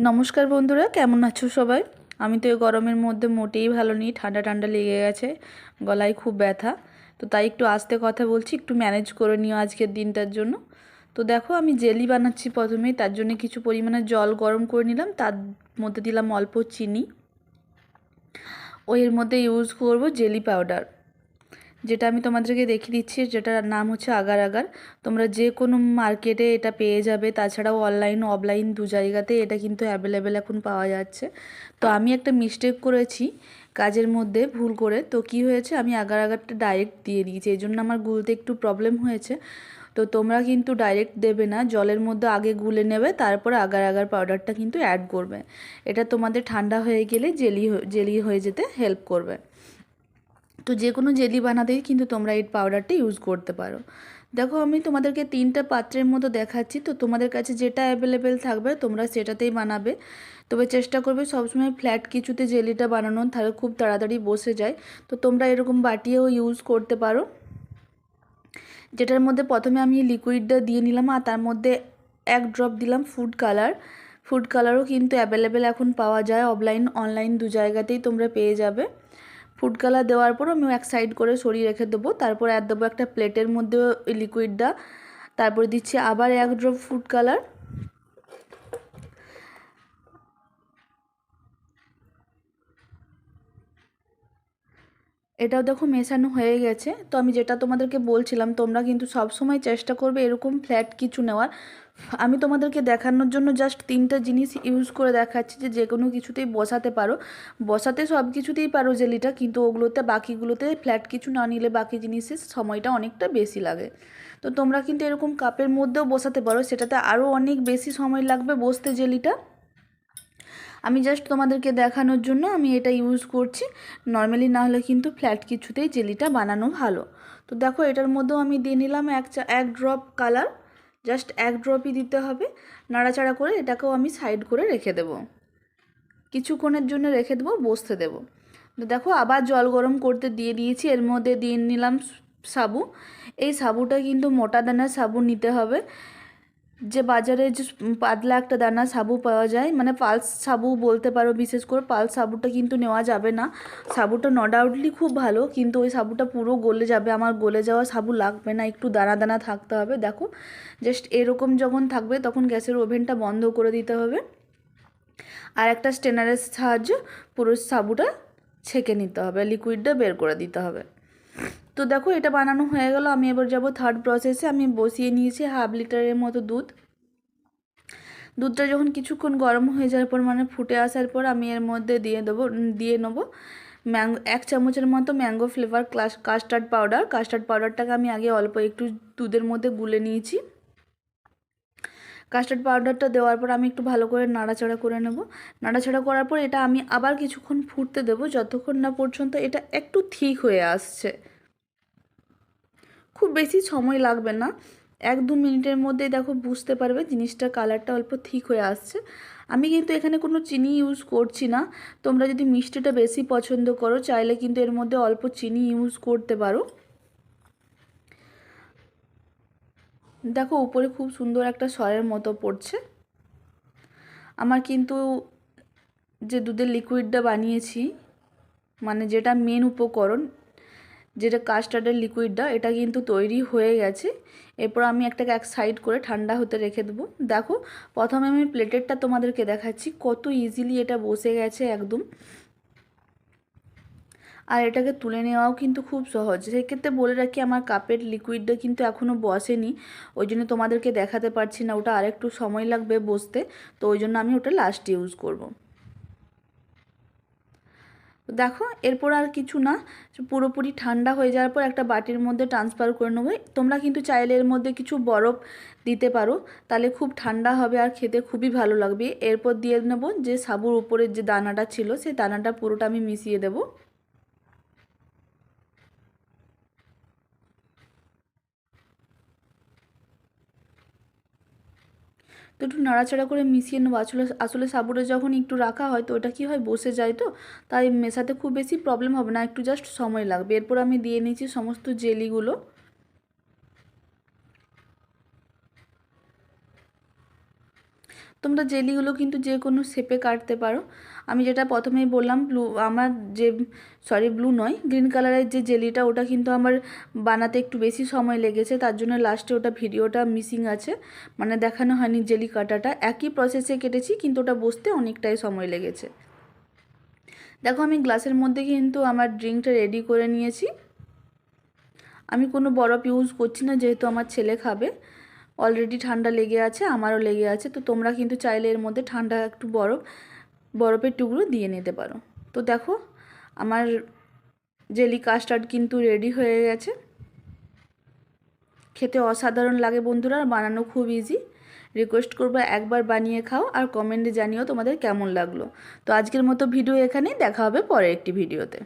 নমস্কার বন্ধুরা, কেমন আছো সবাই? আমি তো এই গরমের মধ্যে মোটেই ভালো নেই, ঠান্ডা ঠান্ডা লেগে গেছে, গলায় খুব ব্যথা। তো তাই একটু আস্তে কথা বলছি, একটু ম্যানেজ করে নিও আজকের দিনটার জন্য। তো দেখো, আমি জেলি বানাচ্ছি প্রথমেই। তার জন্য কিছু পরিমাণে জল গরম করে নিলাম, তার মধ্যে দিলাম অল্প চিনি। এর মধ্যে ইউজ করব জেলি পাউডার, যেটা আমি তোমাদেরকে দেখিয়ে দিচ্ছি, যেটার নাম হচ্ছে আগার আগার। তোমরা যে কোনো মার্কেটে এটা পেয়ে যাবে, তাছাড়াও অনলাইন অফলাইন দু জায়গাতে এটা কিন্তু অ্যাভেলেবেল এখন পাওয়া যাচ্ছে। তো আমি একটা মিস্টেক করেছি কাজের মধ্যে, ভুল করে। তো কি হয়েছে, আমি আগার আগারটা ডাইরেক্ট দিয়ে দিয়েছি, এই জন্য আমার গুলতে একটু প্রবলেম হয়েছে। তো তোমরা কিন্তু ডাইরেক্ট দেবে না, জলের মধ্যে আগে গুলে নেবে, তারপর আগার আগার পাউডারটা কিন্তু অ্যাড করবে। এটা তোমাদের ঠান্ডা হয়ে গেলে জেলি জেলি হয়ে যেতে হেল্প করবে। তো যে কোনো জেলি বানাতেই কিন্তু তোমরা এই পাউডারটা ইউজ করতে পারো। দেখো, আমি তোমাদেরকে 3টা পাত্রের মতো দেখাচ্ছি, তো তোমাদের কাছে যেটা অ্যাভেলেবেল থাকবে তোমরা সেটাতেই বানাবে। তবে চেষ্টা করবে সবসময় ফ্ল্যাট কিছুতে জেলিটা বানানো, তাহলে খুব তাড়াতাড়ি বসে যায়। তো তোমরা এরকম বাটিও ইউজ করতে পারো, যেটার মধ্যে প্রথমে আমি লিকুইডটা দিয়ে নিলাম, আর তার মধ্যে 1 ড্রপ দিলাম ফুড কালার। ফুড কালারও কিন্তু অ্যাভেলেবেল এখন পাওয়া যায়, অফলাইন অনলাইন দু জায়গাতেই তোমরা পেয়ে যাবে। ফুড কালার দেওয়ার পর আমি এক সাইড করে সরিয়ে রেখে দেবো। তারপর অ্যাড দেবো একটা প্লেটের মধ্যে ওই লিকুইডটা। তারপরে দিচ্ছি আবার 1 ড্রপ ফুড কালার। এটাও দেখো মেশানো হয়ে গেছে। তো আমি যেটা তোমাদেরকে বলছিলাম, তোমরা কিন্তু সব সময় চেষ্টা করবে এরকম ফ্ল্যাট কিছু নেওয়ার। আমি তোমাদেরকে দেখানোর জন্য জাস্ট 3টা জিনিস ইউজ করে দেখাচ্ছি, যে কোনো কিছুতেই বসাতে পারো। বসাতে সব কিছুতেই পারো জেলিটা, কিন্তু ওগুলোতে বাকিগুলোতে ফ্ল্যাট কিছু না নিলে বাকি জিনিসের সময়টা অনেকটা বেশি লাগে। তো তোমরা কিন্তু এরকম কাপের মধ্যেও বসাতে পারো, সেটাতে আরও অনেক বেশি সময় লাগবে বসতে জেলিটা। আমি জাস্ট তোমাদেরকে দেখানোর জন্য আমি এটা ইউজ করছি। নর্মালি না হলে কিন্তু ফ্ল্যাট কিছুতেই জেলিটা বানানো ভালো। তো দেখো, এটার মধ্যেও আমি দিয়ে নিলাম 1 ড্রপ কালার। জাস্ট 1 ড্রপই দিতে হবে। নাড়াচাড়া করে এটাকেও আমি সাইড করে রেখে দেবো, কিছুক্ষণের জন্য রেখে দেবো, বসতে দেবো। তো দেখো, আবার জল গরম করতে দিয়ে দিয়েছি, এর মধ্যে দিয়ে নিলাম সাবু। এই সাবুটা কিন্তু মোটা দানার সাবু নিতে হবে। যে বাজারে যে পাতলা একটা দানা সাবু পাওয়া যায়, মানে পালস সাবু বলতে পারো, বিশেষ করে পালস সাবুটা কিন্তু নেওয়া যাবে না। সাবুটা নো ডাউটলি খুব ভালো, কিন্তু ওই সাবুটা পুরো গলে যাবে, আমার গলে যাওয়া সাবু লাগবে না, একটু দানা দানা থাকতে হবে। দেখো, জাস্ট এরকম যখন থাকবে তখন গ্যাসের ওভেনটা বন্ধ করে দিতে হবে, আর একটা স্টেনারের সাহায্যে পুরো সাবুটা ছেঁকে নিতে হবে, লিকুইডটা বের করে দিতে হবে। তো দেখো, এটা বানানো হয়ে গেল। আমি এবার যাব থার্ড প্রসেসে। আমি বসিয়ে নিয়েছি 1/2 লিটারের মতো দুধ। দুধটা যখন কিছুক্ষণ গরম হয়ে যাওয়ার পর, মানে ফুটে আসার পর, আমি এর মধ্যে দিয়ে নেবো ম্যাঙ্গো 1 চামচের মতো mango flavour custard powder. Custard পাউডারটাকে আমি আগে অল্প একটু দুধের মধ্যে গুলে নিয়েছি। কাস্টার্ড পাউডারটা দেওয়ার পর আমি একটু ভালো করে নাড়াচাড়া করে নেব। নাড়াচাড়া করার পর এটা আমি আবার কিছুক্ষণ ফুটতে দেবো, যতক্ষণ না পর্যন্ত এটা একটু ঠিক হয়ে আসছে। খুব বেশি সময় লাগবে না, 1-2 মিনিটের মধ্যেই দেখো বুঝতে পারবে জিনিসটা কালারটা অল্প ঠিক হয়ে আসছে। আমি কিন্তু এখানে কোনো চিনি ইউজ করছি না। তোমরা যদি মিষ্টিটা বেশি পছন্দ করো, চাইলে কিন্তু এর মধ্যে অল্প চিনি ইউজ করতে পারো। দেখো, উপরে খুব সুন্দর একটা সরের মতো পড়ছে। আমার কিন্তু যে দুধের লিকুইডটা বানিয়েছি, মানে যেটা মেন উপকরণ, যেটা কাস্টার্ডের লিকুইডটা, এটা কিন্তু তৈরি হয়ে গেছে। এরপর আমি একটাকে এক সাইড করে ঠান্ডা হতে রেখে দেবো। দেখো, প্রথমে আমি প্লেটেরটা তোমাদেরকে দেখাচ্ছি, কত ইজিলি এটা বসে গেছে একদম। আর এটাকে তুলে নেওয়াও কিন্তু খুব সহজ। সেক্ষেত্রে বলে রাখি, আমার কাপের লিকুইডটা কিন্তু এখনও বসেনি, ওই জন্য তোমাদেরকে দেখাতে পারছি না, ওটা আরেকটু সময় লাগবে বসতে। তো ওই জন্য আমি ওটা লাস্টে ইউজ করব। দেখো, এরপর আর কিছু না, পুরোপুরি ঠান্ডা হয়ে যাওয়ার পর একটা বাটির মধ্যে ট্রান্সফার করে নেবো। তোমরা কিন্তু চাইলে এর মধ্যে কিছু বরফ দিতে পারো, তাহলে খুব ঠান্ডা হবে আর খেতে খুবই ভালো লাগবে। এরপর দিয়ে নেব যে সাবুর উপরের যে দানাটা ছিল, সেই দানাটা পুরোটা আমি মিশিয়ে দেবো। তো একটু নাড়াচাড়া করে মিশিয়ে নেবো। আসলে আসলে সাবুটা যখন একটু রাখা হয়, তো ওটা কী হয়, বসে যায়, তো তাই মেশাতে খুব বেশি প্রবলেম হবে না, একটু জাস্ট সময় লাগবে। এরপর আমি দিয়ে নিয়েছি সমস্ত জেলিগুলো। তোমরা জেলিগুলো কিন্তু যে কোনো শেপে কাটতে পারো। আমি যেটা প্রথমেই বললাম আমার যে ব্লু নয়, গ্রিন কালারের যে জেলিটা, ওটা কিন্তু আমার বানাতে একটু বেশি সময় লেগেছে, তার জন্য লাস্টে ওটা ভিডিওটা মিসিং আছে, মানে দেখানো হয়নি জেলি কাটাটা। একই প্রসেসে কেটেছি কিন্তু ওটা বসতে অনেকটাই সময় লেগেছে। দেখো আমি গ্লাসের মধ্যে কিন্তু আমার ড্রিঙ্কটা রেডি করে নিয়েছি। আমি কোনো বরফ ইউজ করছি না, যেহেতু আমার ছেলে খাবে। অলরেডি ঠান্ডা লেগে আছে, আমারও লেগে আছে, তো তোমরা কিন্তু চাইলে এর মধ্যে ঠান্ডা একটু বরফের টুকরো দিয়ে নিতে পারো। তো দেখো আমার জেলি কাস্টার্ড কিন্তু রেডি হয়ে গেছে। খেতে অসাধারণ লাগে বন্ধুরা, আর বানানো খুব ইজি। রিকোয়েস্ট করবো একবার বানিয়ে খাও, আর কমেন্টে জানিও তোমাদের কেমন লাগলো। তো আজকের মতো ভিডিও এখানেই, দেখা হবে পরের একটি ভিডিওতে।